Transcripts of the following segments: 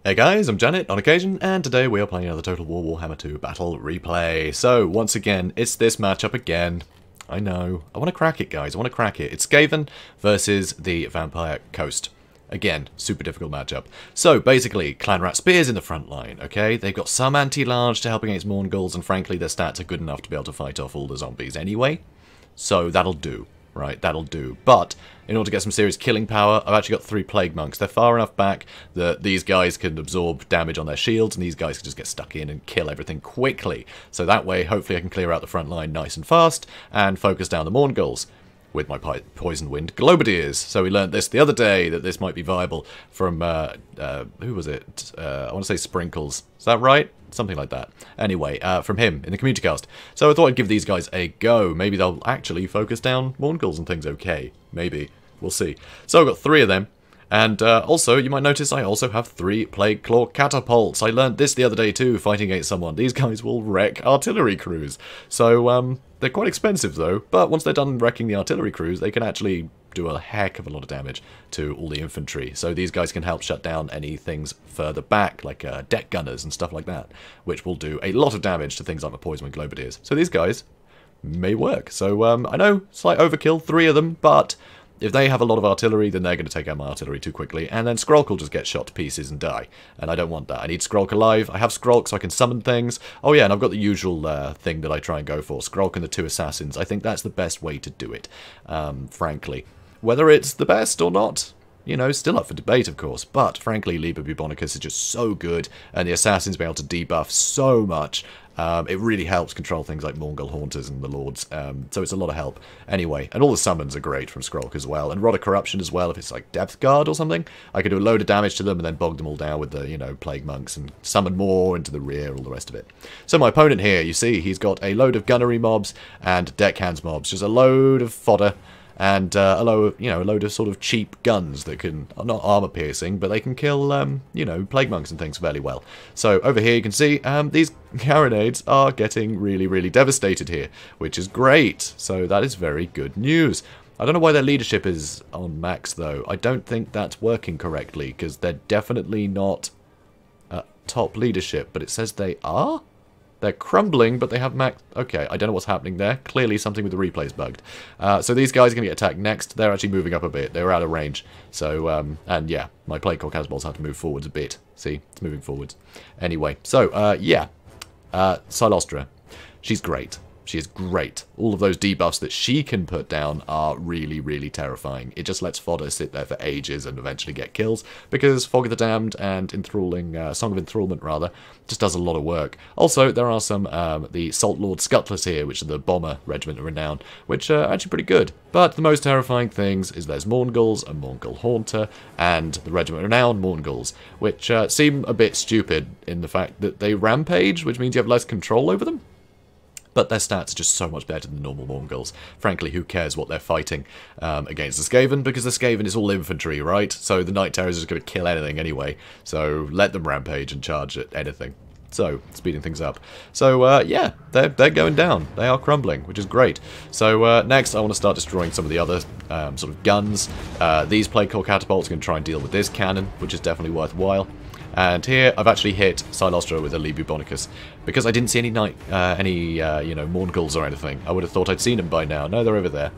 Hey guys, I'm Janet on occasion, and today we are playing another Total War Warhammer II Battle Replay. So, once again, it's this matchup again. I know. I want to crack it, guys. I want to crack it. It's Skaven versus the Vampire Coast. Again, super difficult matchup. So, basically, Clan Rat Spears in the front line, okay? They've got some anti-large to help against Mourngulls, and frankly, their stats are good enough to be able to fight off all the zombies anyway. So, that'll do. Right, that'll do. But, in order to get some serious killing power, I've actually got 3 Plague Monks. They're far enough back that these guys can absorb damage on their shields, and these guys can just get stuck in and kill everything quickly. So that way, hopefully I can clear out the front line nice and fast, and focus down the Mourngulls with my Poison Wind Globadiers. So we learned this the other day, that this might be viable from, who was it? I want to say Sprinkles. Is that right? Something like that. Anyway, from him in the community cast. So I thought I'd give these guys a go. Maybe they'll actually focus down Mourngulls and things okay. Maybe. We'll see. So I've got 3 of them. And also, you might notice I also have 3 Plague Claw Catapults. I learned this the other day too, fighting against someone. These guys will wreck artillery crews. So, they're quite expensive though. But once they're done wrecking the artillery crews, they can actually do a heck of a lot of damage to all the infantry. So these guys can help shut down any things further back, like deck gunners and stuff like that, which will do a lot of damage to things like the Poison Wind Globadiers. So these guys may work. So, I know, slight overkill, 3 of them, but if they have a lot of artillery, then they're going to take out my artillery too quickly, and then Skrulk will just get shot to pieces and die. And I don't want that. I need Skrulk alive. I have Skrulk so I can summon things. Oh yeah, and I've got the usual thing that I try and go for. Skrulk and the 2 assassins. I think that's the best way to do it, frankly. Whether it's the best or not, you know, still up for debate, of course. But, frankly, Liber Bubonicus is just so good, and the assassins be able to debuff so much. It really helps control things like Mourngul Haunters and the Lords, so it's a lot of help. Anyway, and all the summons are great from Skrulk as well, and Rod of Corruption as well, if it's like Depth Guard or something. I could do a load of damage to them and then bog them all down with the, you know, Plague Monks and summon more into the rear, all the rest of it. So my opponent here, you see, he's got a load of gunnery mobs and deckhands mobs, just a load of fodder. And a load of sort of cheap guns that can, not armor piercing, but they can kill, you know, Plague Monks and things fairly well. So over here you can see these carronades are getting really, really devastated here, which is great. So that is very good news. I don't know why their leadership is on max though. I don't think that's working correctly, because they're definitely not top leadership, but it says they are? They're crumbling, but they have max... Okay, I don't know what's happening there. Clearly something with the replay's bugged. So these guys are going to get attacked next. They're actually moving up a bit. They're out of range. So, and yeah, my Plague Claw Catapults have to move forwards a bit. See, it's moving forwards. Anyway, so, yeah. Silostra. She's great. She is great. All of those debuffs that she can put down are really, really terrifying. It just lets fodder sit there for ages and eventually get kills, because Fog of the Damned and Enthralling, Song of Enthrallment, rather, just does a lot of work. Also, there are some, the Salt Lord Scuttlers here, which are the Bomber Regiment of Renown, which are actually pretty good. But the most terrifying things is there's Mourngulls, a Mourngul Haunter, and the Regiment of Renown Mourngulls, which seem a bit stupid in the fact that they rampage, which means you have less control over them. But their stats are just so much better than normal Mourngulls. Frankly, who cares what they're fighting against the Skaven? Because the Skaven is all infantry, right? So the Night Terrors are just going to kill anything anyway. So let them rampage and charge at anything. So, speeding things up. So, yeah, they're going down. They are crumbling, which is great. So, next, I want to start destroying some of the other sort of guns. These Plague Claw Catapults are going to try and deal with this cannon, which is definitely worthwhile. And here, I've actually hit Silostra with a Liber Bubonicus, because I didn't see any you know, Mourngulls or anything. I would have thought I'd seen them by now. No, they're over there.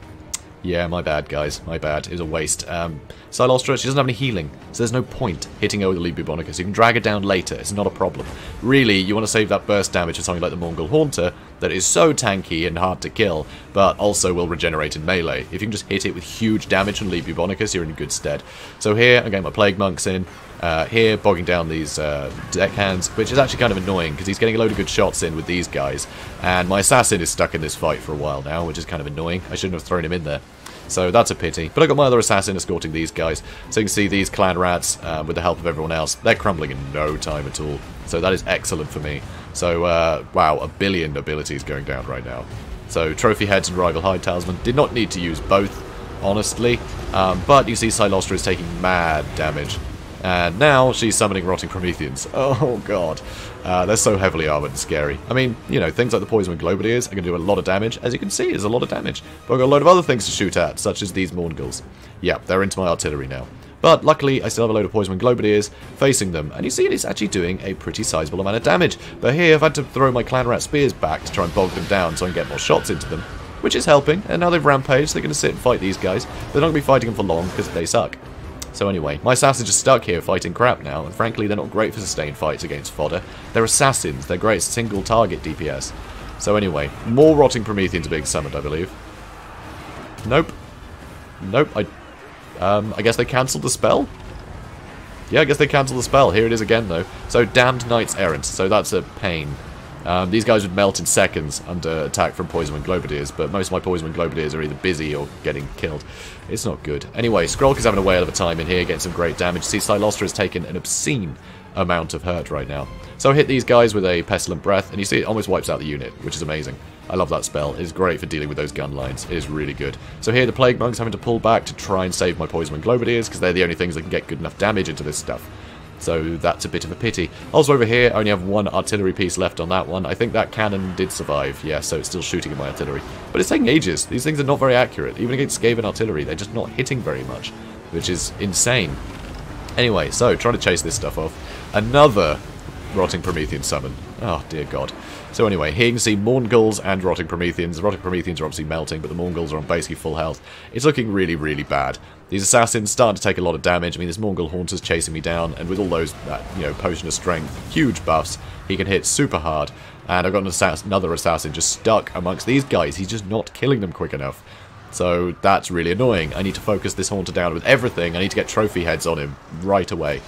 Yeah, my bad, guys. My bad. It was a waste. Silostra, she doesn't have any healing, so there's no point hitting her with a Liber Bubonicus. You can drag her down later. It's not a problem. Really, you want to save that burst damage for something like the Mourngul Haunter that is so tanky and hard to kill, but also will regenerate in melee. If you can just hit it with huge damage from Liber Bubonicus, you're in good stead. So here, I'm getting my Plague Monks in. Here, bogging down these deckhands, which is actually kind of annoying, because he's getting a load of good shots in with these guys. And my assassin is stuck in this fight for a while now, which is kind of annoying. I shouldn't have thrown him in there. So that's a pity. But I got my other assassin escorting these guys. So you can see these clan rats, with the help of everyone else, they're crumbling in no time at all. So that is excellent for me. So, wow, 1 billion abilities going down right now. So Trophy Heads and Rival Hide Talisman did not need to use both, honestly. But you see Silostra is taking mad damage. And now she's summoning Rotting Prometheans. Oh god. They're so heavily armored and scary. I mean, you know, things like the Poison Wind Globadiers are going to do a lot of damage. As you can see, there's a lot of damage. But I've got a load of other things to shoot at, such as these Mourngulls. Yeah, they're into my artillery now. But luckily, I still have a load of Poison Globadiers facing them, and you see it's actually doing a pretty sizable amount of damage. But here, I've had to throw my Clan Rat Spears back to try and bog them down so I can get more shots into them, which is helping. And now they've rampaged, so they're going to sit and fight these guys. They're not going to be fighting them for long because they suck. So anyway, my assassins are just stuck here fighting crap now, and frankly, they're not great for sustained fights against fodder. They're assassins, they're great single target DPS. So anyway, more Rotting Prometheans are being summoned, I believe. Nope. Nope, I guess they cancelled the spell? Yeah, I guess they cancelled the spell. Here it is again, though. So, Damned Knights Errant. So that's a pain. These guys would melt in seconds under attack from Poison Globadiers, but most of my Poison Globadiers are either busy or getting killed. It's not good. Anyway, Skrulk is having a whale of a time in here, getting some great damage. See, Silostra has taken an obscene amount of hurt right now. So I hit these guys with a Pestilent Breath, and you see it almost wipes out the unit, which is amazing. I love that spell. It's great for dealing with those gun lines. It is really good. So here the Plague Monk's having to pull back to try and save my Poison Globadiers, because they're the only things that can get good enough damage into this stuff. So that's a bit of a pity. Also over here, I only have one artillery piece left on that one. I think that cannon did survive, yeah, so it's still shooting at my artillery. But it's taking ages. These things are not very accurate. Even against Skaven artillery, they're just not hitting very much, which is insane. Anyway, so trying to chase this stuff off. Another Rotting Promethean summon. Oh, dear God. So anyway, here you can see Mourngulls and Rotting Prometheans. The Rotting Prometheans are obviously melting, but the Mourngulls are on basically full health. It's looking really, really bad. These assassins starting to take a lot of damage. I mean, this Mourngull Haunter's chasing me down, and with all those, Potion of Strength, huge buffs, he can hit super hard. And I've got another assassin just stuck amongst these guys. He's just not killing them quick enough. So that's really annoying. I need to focus this Haunter down with everything. I need to get trophy heads on him right away.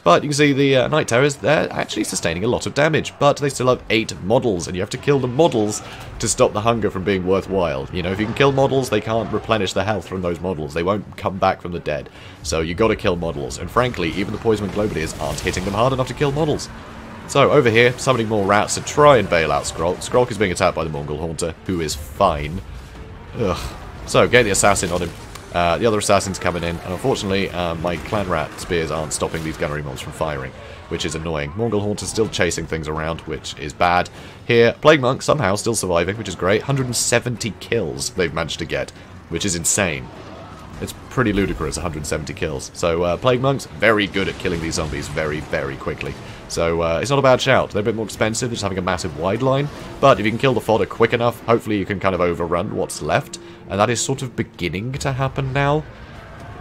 But you can see the Night Towers, they're actually sustaining a lot of damage, but they still have 8 models, and you have to kill the models to stop the hunger from being worthwhile. You know, if you can kill models, they can't replenish the health from those models. They won't come back from the dead. So you got to kill models, and frankly, even the Poison Globadiers aren't hitting them hard enough to kill models. So over here, summoning more rats to try and bail out Skrulk. Skrulk is being attacked by the Mourngul Haunter, who is fine. Ugh. So get the assassin on him. The other assassin's coming in, and unfortunately, my Clan Rat Spears aren't stopping these gunnery mobs from firing, which is annoying. Mourngul Haunter's still chasing things around, which is bad. Here, Plague Monk somehow still surviving, which is great. 170 kills they've managed to get, which is insane. It's pretty ludicrous, 170 kills. So, Plague Monks, very good at killing these zombies very, very quickly. So, it's not a bad shout. They're a bit more expensive, just having a massive wide line. But if you can kill the fodder quick enough, hopefully you can kind of overrun what's left. And that is sort of beginning to happen now.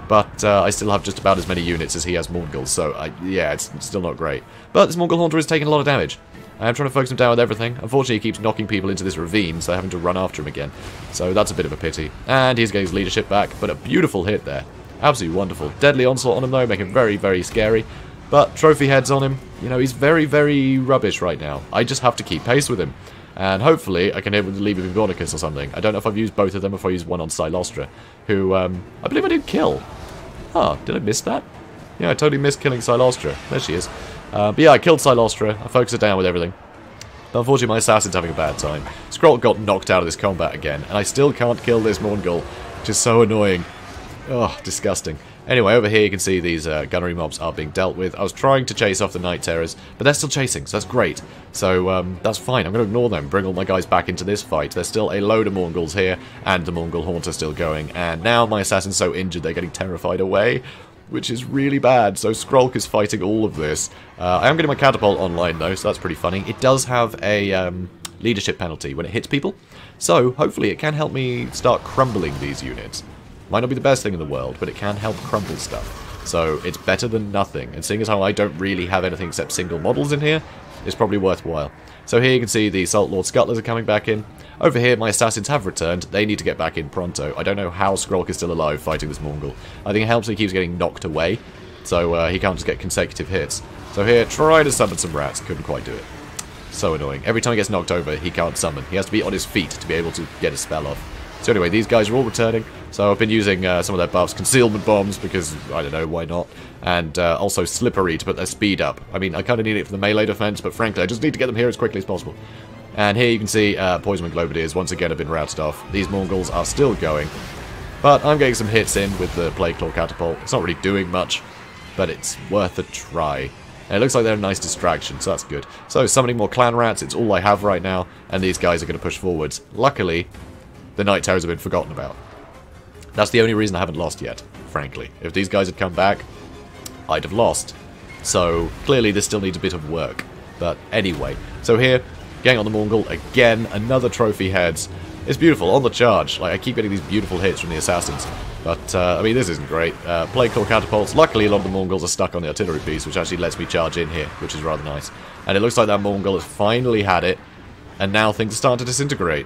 But I still have just about as many units as he has Mourngulls, so yeah, it's still not great. But this Mourngul Haunter is taking a lot of damage. I am trying to focus him down with everything. Unfortunately, he keeps knocking people into this ravine, so I'm having to run after him again. So that's a bit of a pity. And he's getting his leadership back, but a beautiful hit there. Absolutely wonderful. Deadly Onslaught on him, though, making him very, very scary. But trophy heads on him. You know, he's very, very rubbish right now. I just have to keep pace with him. And hopefully I can hit with the Lever Vivonicus or something. I don't know if I've used both of them or if I used one on Silostra, who I believe I did kill. Ah, did I miss that? Yeah, I totally missed killing Silostra. There she is. But yeah, I killed Silostra. I focused it down with everything. But unfortunately, my assassin's having a bad time. Skrulk got knocked out of this combat again, and I still can't kill this Mourngul, which is so annoying. Oh, disgusting. Anyway, over here you can see these gunnery mobs are being dealt with. I was trying to chase off the Night Terrors, but they're still chasing, so that's great. So, that's fine. I'm going to ignore them, bring all my guys back into this fight. There's still a load of Mourngulls here, and the Mourngul Haunter still going. And now my assassin's so injured they're getting terrified away, which is really bad. So Skrulk is fighting all of this. I am getting my catapult online, though, so that's pretty funny. It does have a leadership penalty when it hits people, so hopefully it can help me start crumbling these units. Might not be the best thing in the world, but it can help crumble stuff. So it's better than nothing. And seeing as how I don't really have anything except single models in here, it's probably worthwhile. So here you can see the Salt Lord Scuttlers are coming back in. Over here, my assassins have returned. They need to get back in pronto. I don't know how Skrulk is still alive fighting this Mourngul. I think it helps he keeps getting knocked away, so he can't just get consecutive hits. So here, try to summon some rats. Couldn't quite do it. So annoying. Every time he gets knocked over, he can't summon. He has to be on his feet to be able to get a spell off. So anyway, these guys are all returning. So I've been using some of their buffs, concealment bombs, because, I don't know, why not? And also slippery to put their speed up. I mean, I kind of need it for the melee defense, but frankly, I just need to get them here as quickly as possible. And here you can see Poison Globadiers once again have been routed off. These Mourngulls are still going. But I'm getting some hits in with the Plague Claw Catapult. It's not really doing much, but it's worth a try. And it looks like they're a nice distraction, so that's good. So summoning more Clan Rats, it's all I have right now, and these guys are going to push forwards. Luckily, the Night Terrors have been forgotten about. That's the only reason I haven't lost yet. frankly. If these guys had come back, I'd have lost. So, clearly this still needs a bit of work. But anyway, so here, getting on the Mongol, again, another trophy heads. It's beautiful, on the charge. Like, I keep getting these beautiful hits from the assassins. But, I mean, this isn't great. Plague Claw catapults. Luckily, a lot of the Mongols are stuck on the artillery piece, which actually lets me charge in here, which is rather nice. And it looks like that Mongol has finally had it, and now things are starting to disintegrate,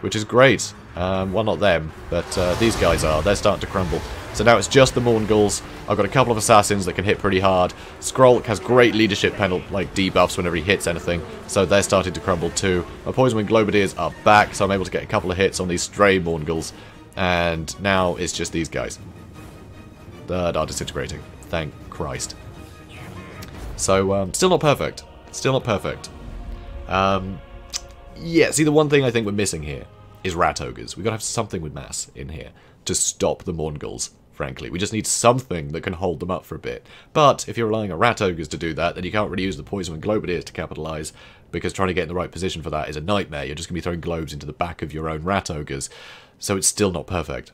which is great. Well, not them, but these guys are. They're starting to crumble. So now it's just the Mongols. I've got a couple of assassins that can hit pretty hard. Skrulk has great leadership panel, like debuffs whenever he hits anything, so they're starting to crumble too. My Poison Wing Globadiers are back, so I'm able to get a couple of hits on these stray Mongols. And now it's just these guys that are disintegrating. Thank Christ. So, still not perfect. Still not perfect. Yeah, see, the one thing I think we're missing here is Rat Ogres. We've got to have something with mass in here to stop the Mongols, frankly. We just need something that can hold them up for a bit. But if you're relying on Rat Ogres to do that, then you can't really use the Poison and Globadiers to capitalise, because trying to get in the right position for that is a nightmare. You're just going to be throwing globes into the back of your own Rat Ogres. So it's still not perfect.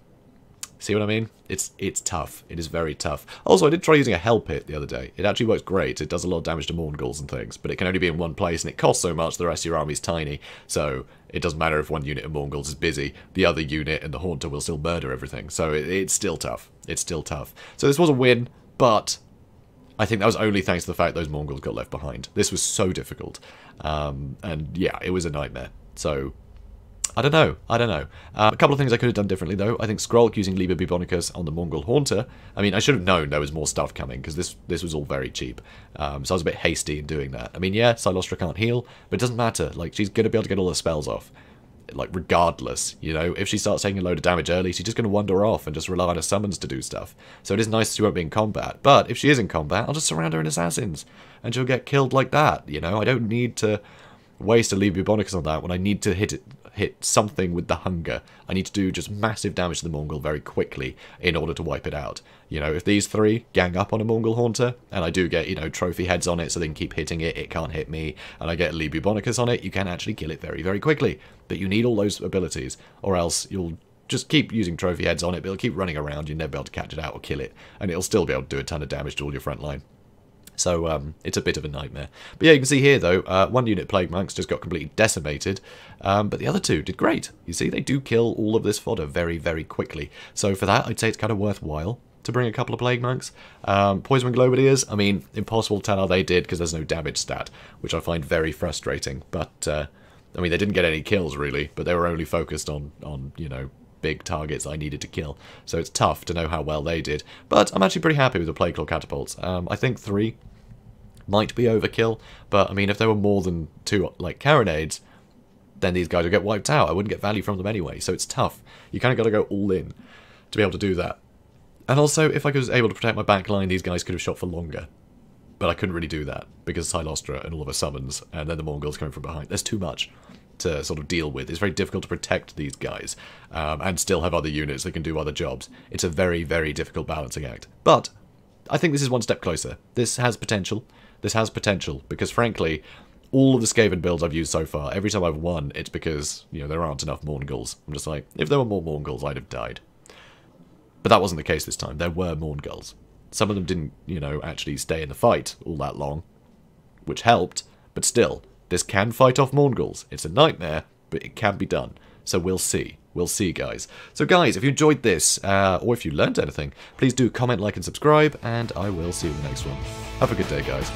See what I mean? It's tough. It is very tough. Also, I did try using a Hell Pit the other day. It actually works great. It does a lot of damage to Mongols and things, but it can only be in one place, and it costs so much the rest of your army's tiny, so it doesn't matter if one unit of Mongols is busy, the other unit and the Haunter will still murder everything, so it's still tough. It's still tough. So this was a win, but I think that was only thanks to the fact those Mongols got left behind. This was so difficult, and yeah, it was a nightmare. So I don't know. A couple of things I could have done differently, though. I think Skrulk using Liber Bubonicus on the Mongol Haunter. I mean, I should have known there was more stuff coming, because this was all very cheap. So I was a bit hasty in doing that. I mean, yeah, Silostra can't heal, but it doesn't matter. Like, she's going to be able to get all her spells off. Like, regardless, you know? If she starts taking a load of damage early, she's just going to wander off and just rely on her summons to do stuff. So it is nice she won't be in combat. But if she is in combat, I'll just surround her in assassins, and she'll get killed like that, you know? I don't need to waste a Liber Bubonicus on that when I need to hit something with the hunger. I need to do just massive damage to the Mongol very quickly in order to wipe it out. You know, if these three gang up on a Mongol Haunter, and I do get, you know, trophy heads on it so they can keep hitting it, it can't hit me, and I get a Liber Bubonicus on it, you can actually kill it very, very quickly. But you need all those abilities, or else you'll just keep using trophy heads on it, but it'll keep running around, you'll never be able to catch it out or kill it, and it'll still be able to do a ton of damage to all your front line. So, it's a bit of a nightmare. But yeah, you can see here, though, one unit Plague Monks just got completely decimated, but the other two did great. You see, they do kill all of this fodder very, very quickly. So for that, I'd say it's kind of worthwhile to bring a couple of Plague Monks. Poison Wing Globadiers, I mean, impossible to tell how they did because there's no damage stat, which I find very frustrating. But, I mean, they didn't get any kills, really, but they were only focused on you know, big targets I needed to kill. So it's tough to know how well they did. But I'm actually pretty happy with the Plague Claw catapults. I think 3 might be overkill, but I mean, if there were more than 2 like carronades, then these guys would get wiped out. I wouldn't get value from them anyway, so it's tough. You kind of got to go all in to be able to do that. And also, if I was able to protect my back line, these guys could have shot for longer. But I couldn't really do that, because Silostra and all of her summons, and then the Mongols coming from behind. There's too much to sort of deal with. It's very difficult to protect these guys, and still have other units that can do other jobs. It's a very, very difficult balancing act. But I think this is one step closer. This has potential. This has potential, because frankly, all of the Skaven builds I've used so far, every time I've won, it's because, you know, there aren't enough Mongols. I'm just like, if there were more Mongols, I'd have died. But that wasn't the case this time. There were Mongols. Some of them didn't, you know, actually stay in the fight all that long, which helped, but still, this can fight off Mongols. It's a nightmare, but it can be done. So we'll see. We'll see, guys. So, guys, if you enjoyed this, or if you learned anything, please do comment, like, and subscribe, and I will see you in the next one. Have a good day, guys.